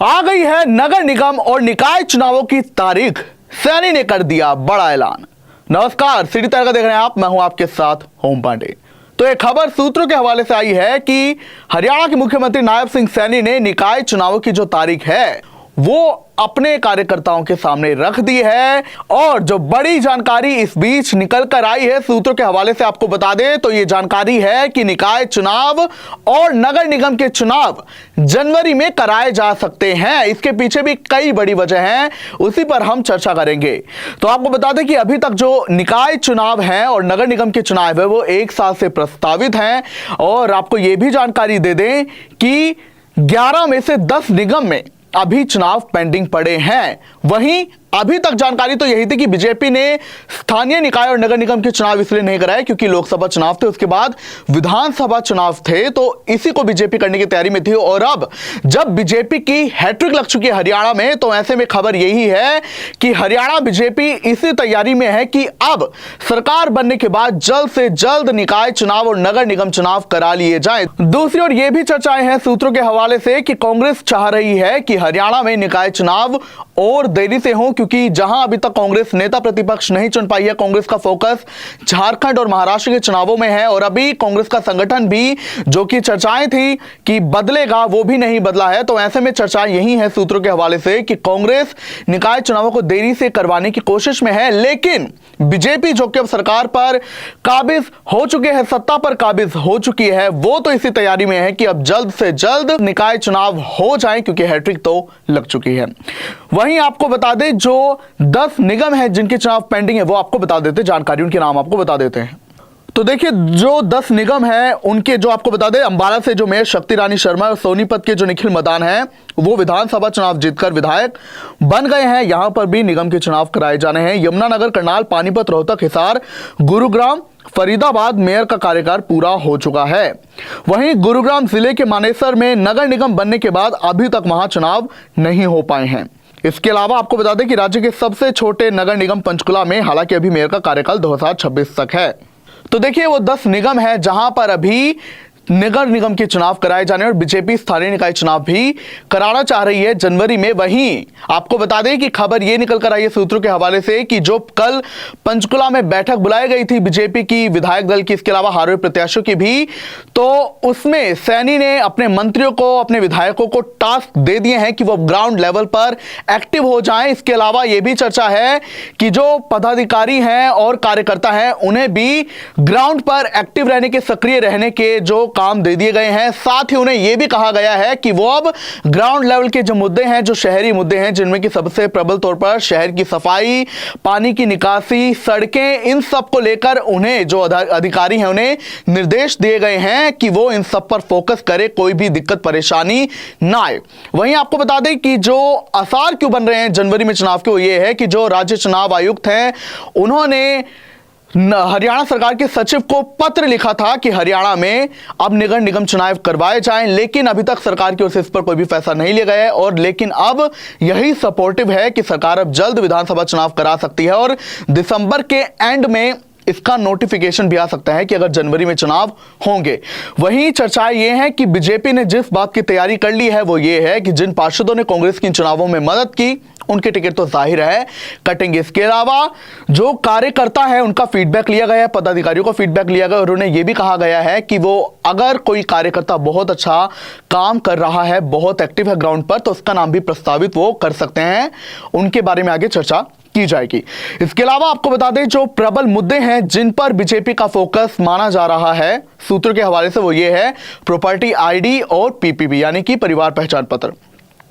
आ गई है नगर निगम और निकाय चुनावों की तारीख। सैनी ने कर दिया बड़ा ऐलान। नमस्कार, सिटी तड़का देख रहे हैं आप, मैं हूं आपके साथ होम पांडे। तो एक खबर सूत्रों के हवाले से आई है कि हरियाणा के मुख्यमंत्री नायब सिंह सैनी ने निकाय चुनावों की जो तारीख है वो अपने कार्यकर्ताओं के सामने रख दी है। और जो बड़ी जानकारी इस बीच निकल कर आई है सूत्रों के हवाले से आपको बता दें तो ये जानकारी है कि निकाय चुनाव और नगर निगम के चुनाव जनवरी में कराए जा सकते हैं। इसके पीछे भी कई बड़ी वजह हैं, उसी पर हम चर्चा करेंगे। तो आपको बता दें कि अभी तक जो निकाय चुनाव है और नगर निगम के चुनाव है वो 1 साल से प्रस्तावित हैं। और आपको यह भी जानकारी दे दें कि 11 में से 10 निगम में अभी चुनाव पेंडिंग पड़े हैं। वहीं अभी तक जानकारी तो यही थी कि बीजेपी ने स्थानीय निकाय और नगर निगम के चुनाव इसलिए नहीं कराए क्योंकि लोकसभा चुनाव थे, उसके बाद विधानसभा चुनाव थे, तो इसी को बीजेपी करने की तैयारी में थी। और अब जब बीजेपी की हैट्रिक लग चुकी है हरियाणा में, तो ऐसे में खबर यही है कि हरियाणा बीजेपी इसी तैयारी में है कि अब सरकार बनने के बाद जल्द से जल्द निकाय चुनाव और नगर निगम चुनाव करा लिए जाए। दूसरी ओर यह भी चर्चाएं हैं सूत्रों के हवाले से कि कांग्रेस चाह रही है कि हरियाणा में निकाय चुनाव और देरी से हो, क्योंकि जहां अभी तक कांग्रेस नेता प्रतिपक्ष नहीं चुन पाई है, कांग्रेस का फोकस झारखंड और महाराष्ट्र के चुनावों में है। और अभी कांग्रेस का संगठन भी जो कि चर्चाएं थी कि बदलेगा वो भी नहीं बदला है। तो ऐसे में चर्चा यही है सूत्रों के हवाले से कि कांग्रेस निकाय चुनावों को देरी से करवाने की कोशिश में है, लेकिन बीजेपी जो कि अब सरकार पर काबिज हो चुके हैं, सत्ता पर काबिज हो चुकी है, वो तो इसी तैयारी में है कि अब जल्द से जल्द निकाय चुनाव हो जाए क्योंकि हैट्रिक तो लग चुकी है। वहीं आपको बता दें जो 10 निगम है जिनके चुनाव पेंडिंग है वो आपको बता देते, जानकारी उनके नाम आपको बता देते हैं। तो देखिए जो 10 निगम है उनके जो आपको बता दें, अंबाला से जो मेयर शक्ति रानी शर्मा और सोनीपत के जो निखिल मदान हैं वो विधानसभा चुनाव जीतकर विधायक बन गए हैं। यहां पर भी निगम के चुनाव कराए जाने हैं। यमुनानगर, करनाल, पानीपत, रोहतक, हिसार, गुरुग्राम, फरीदाबाद मेयर का कार्यकाल पूरा हो चुका है। वहीं गुरुग्राम जिले के मानेसर में नगर निगम बनने के बाद अभी तक वहां चुनाव नहीं हो पाए हैं। इसके अलावा आपको बता दें कि राज्य के सबसे छोटे नगर निगम पंचकुला में हालांकि अभी मेयर का कार्यकाल 2026 तक है। तो देखिए वो 10 निगम है जहां पर अभी नगर निगम के चुनाव कराए जाने और बीजेपी स्थानीय निकाय चुनाव भी कराना चाह रही है जनवरी में। वहीं आपको बता दें कि खबर यह निकल कर आई है सूत्रों के हवाले से कि जो कल पंचकुला में बैठक बुलाई गई थी बीजेपी की विधायक दल की, इसके अलावा हारे प्रत्याशियों की भी, तो उसमें सैनी ने अपने मंत्रियों को, अपने विधायकों को टास्क दे दिए हैं कि वो ग्राउंड लेवल पर एक्टिव हो जाएं। इसके अलावा यह भी चर्चा है कि जो पदाधिकारी हैं और कार्यकर्ता हैं उन्हें भी ग्राउंड पर एक्टिव रहने के, सक्रिय रहने के जो काम दे दिए गए हैं। साथ ही उन्हें यह भी कहा गया है कि वो अब ग्राउंड लेवल के जो मुद्दे हैं, जो शहरी मुद्दे हैं, जिनमें कि सबसे प्रबल तौर पर शहर की सफाई, पानी की निकासी, सड़कें, इन सब को लेकर उन्हें जो अधिकारी हैं उन्हें निर्देश दिए गए हैं कि वो इन सब पर फोकस करे, कोई भी दिक्कत परेशानी ना आए। वहीं आपको बता दें कि जो आसार क्यों बन रहे हैं जनवरी में चुनाव के, वो ये है कि जो राज्य चुनाव आयुक्त हैं उन्होंने हरियाणा सरकार के सचिव को पत्र लिखा था कि हरियाणा में अब नगर निगम चुनाव करवाए जाएं, लेकिन अभी तक सरकार की ओर से इस पर कोई भी फैसला नहीं लिया गया है। और लेकिन अब यही सपोर्टिव है कि सरकार अब जल्द विधानसभा चुनाव करा सकती है और दिसंबर के एंड में इसका नोटिफिकेशन भी आ सकता है कि अगर जनवरी में चुनाव होंगे। वहीं चर्चा यह है कि बीजेपी ने जिस बात की तैयारी कर ली है वो ये है कि जिन पार्षदों ने कांग्रेस की चुनावों में मदद की उनके टिकट तो जाहिर है कटेंगे। इसके अलावा जो कार्यकर्ता है उनका फीडबैक लिया गया है, पदाधिकारियों का फीडबैक लिया गया और उन्हें यह भी कहा गया है कि वो अगर कोई कार्यकर्ता बहुत अच्छा काम कर रहा है, बहुत एक्टिव है ग्राउंड पर, तो उसका नाम भी प्रस्तावित वो कर सकते हैं। उनके बारे में आगे चर्चा की जाएगी। इसके अलावा आपको बता दें जो प्रबल मुद्दे हैं जिन पर बीजेपी का फोकस माना जा रहा है सूत्रों के हवाले से, वो ये है प्रॉपर्टी आईडी और पीपीपी यानी कि परिवार पहचान पत्र,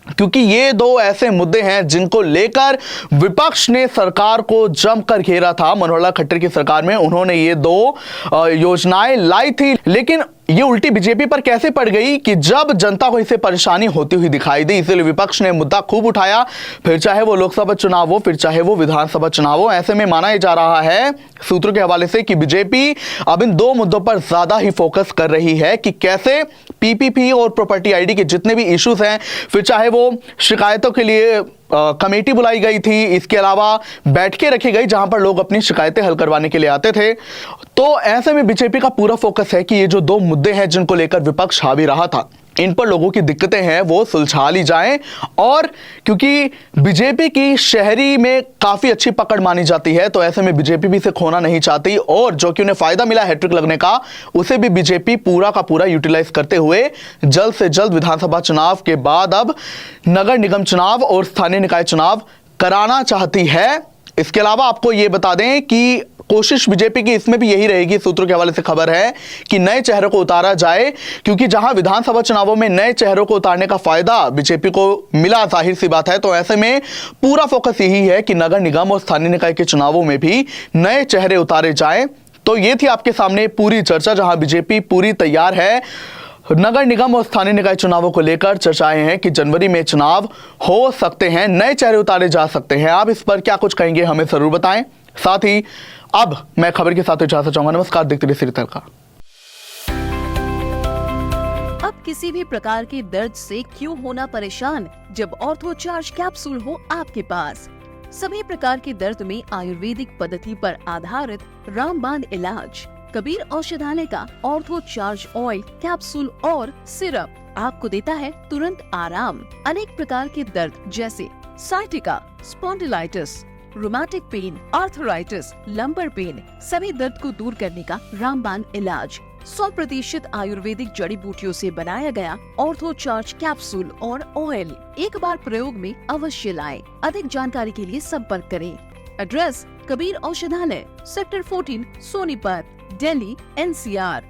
क्योंकि ये दो ऐसे मुद्दे हैं जिनको लेकर विपक्ष ने सरकार को जमकर घेरा था। मनोहर लाल खट्टर की सरकार में उन्होंने ये दो योजनाएं लाई थी, लेकिन ये उल्टी बीजेपी पर कैसे पड़ गई कि जब जनता को इससे परेशानी होती हुई दिखाई दी, इसलिए विपक्ष ने मुद्दा खूब उठाया, फिर चाहे वो लोकसभा चुनाव हो, फिर चाहे वो विधानसभा चुनाव हो। ऐसे में माना जा रहा है सूत्रों के हवाले से कि बीजेपी अब इन दो मुद्दों पर ज्यादा ही फोकस कर रही है कि कैसे पीपीपी और प्रॉपर्टी आईडी के जितने भी इश्यूज हैं, फिर चाहे वो शिकायतों के लिए कमेटी बुलाई गई थी, इसके अलावा बैठकें रखी गई जहां पर लोग अपनी शिकायतें हल करवाने के लिए आते थे। तो ऐसे में बीजेपी का पूरा फोकस है कि ये जो दो मुद्दे हैं जिनको लेकर विपक्ष हावी रहा था, इन पर लोगों की दिक्कतें हैं वो सुलझा ली जाएं। और क्योंकि बीजेपी की शहरी में काफी अच्छी पकड़ मानी जाती है, तो ऐसे में बीजेपी भी इसे खोना नहीं चाहती, और जो कि उन्हें फायदा मिला हैट्रिक लगने का, उसे भी बीजेपी पूरा का पूरा यूटिलाइज करते हुए जल्द से जल्द विधानसभा चुनाव के बाद अब नगर निगम चुनाव और स्थानीय निकाय चुनाव कराना चाहती है। इसके अलावा आपको यह बता दें कि कोशिश बीजेपी की इसमें भी यही रहेगी, सूत्रों के हवाले से खबर है कि नए चेहरों को उतारा जाए, क्योंकि जहां विधानसभा चुनावों में नए चेहरों को उतारने का फायदा बीजेपी को मिला, जाहिर सी बात है, तो ऐसे में पूरा फोकस यही है कि नगर निगम और स्थानीय निकाय के चुनावों में भी नए चेहरे उतारे जाएं। तो ये थी आपके सामने पूरी चर्चा, जहां बीजेपी पूरी तैयार है नगर निगम और स्थानीय निकाय चुनावों को लेकर। चर्चाएं हैं कि जनवरी में चुनाव हो सकते हैं, नए चेहरे उतारे जा सकते हैं। आप इस पर क्या कुछ कहेंगे हमें जरूर बताएं। साथ ही अब मैं खबर के साथ इजाजत चाहूंगा। नमस्कार, देखते रहिए सिटी तड़का। अब किसी भी प्रकार के दर्द से क्यों होना परेशान, जब ऑर्थो चार्ज कैप्सूल हो आपके पास। सभी प्रकार के दर्द में आयुर्वेदिक पद्धति पर आधारित रामबाण इलाज। कबीर औषधालय का ऑर्थो चार्ज ऑयल, कैप्सूल और सिरप आपको देता है तुरंत आराम। अनेक प्रकार के दर्द जैसे sciatica, spondylitis, rheumatic pain, arthritis, lumbar pain, सभी दर्द को दूर करने का रामबाण इलाज। 100% आयुर्वेदिक जड़ी बूटियों से बनाया गया ऑर्थो चार्ज कैप्सूल और ऑयल एक बार प्रयोग में अवश्य लाएं। अधिक जानकारी के लिए संपर्क करें। एड्रेस: कबीर औषधालय, सेक्टर 14, सोनीपत, दिल्ली, NCR।